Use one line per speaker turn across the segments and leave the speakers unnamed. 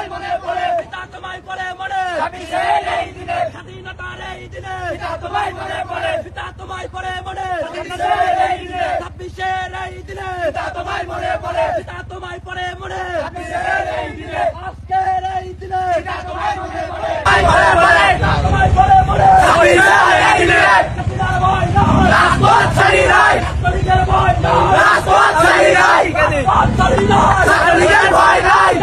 মনে পড়ে
পিতা তোমায় পড়ে মনে
ছাব্বিশের এই দিনে
স্বাধীনতার এই দিনে
পিতা তোমায় মনে পড়ে
পিতা তোমায় পড়ে মনে
ছাব্বিশের এই দিনে
ছাব্বিশের এই দিনে
পিতা তোমায় মনে পড়ে
পিতা তোমায় পড়ে মনে
ছাব্বিশের এই দিনে
আজকের এই দিনে
পিতা তোমায় মনে পড়ে
পিতা তোমায় পড়ে মনে
ছাব্বিশের এই দিনে
হাসিনার ভয় নয়
রাজপথ ছাড়ি নাই
ছাত্রলীগের ভয় নয়
রাজপথ ছাড়ি নাই
রাজপথ ছাড়ি নয়
ছাত্রলীগের ভয় নাই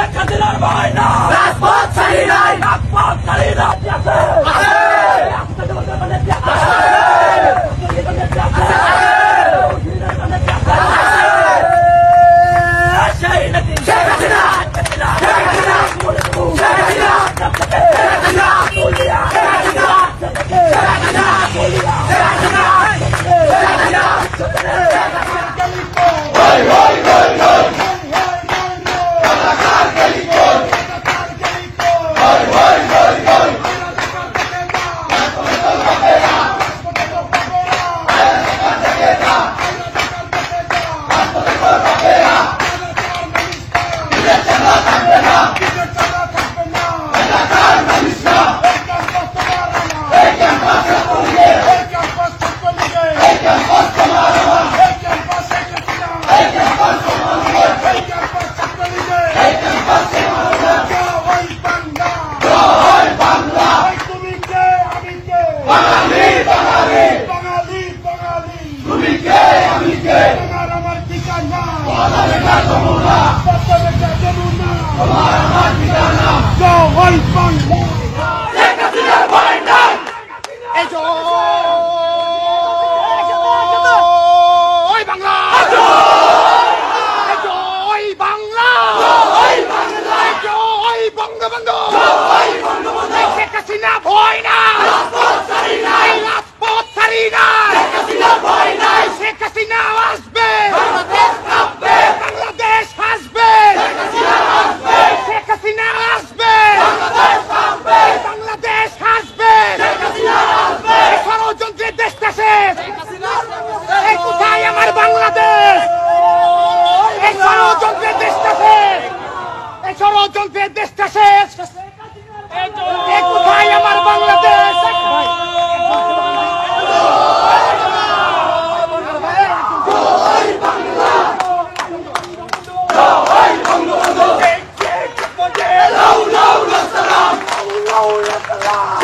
হাসিনার ভয় নয়
রাজপথ ছাড়ি নাই
রাজপথ ছাড়ি নয় আছে
শেখ হাসিনা শেখ হাসিনা শেখ হাসিনা
ষড়যন্ত্রের দেশটা শেষ কোথায় আমার বাংলাদেশ
Salam!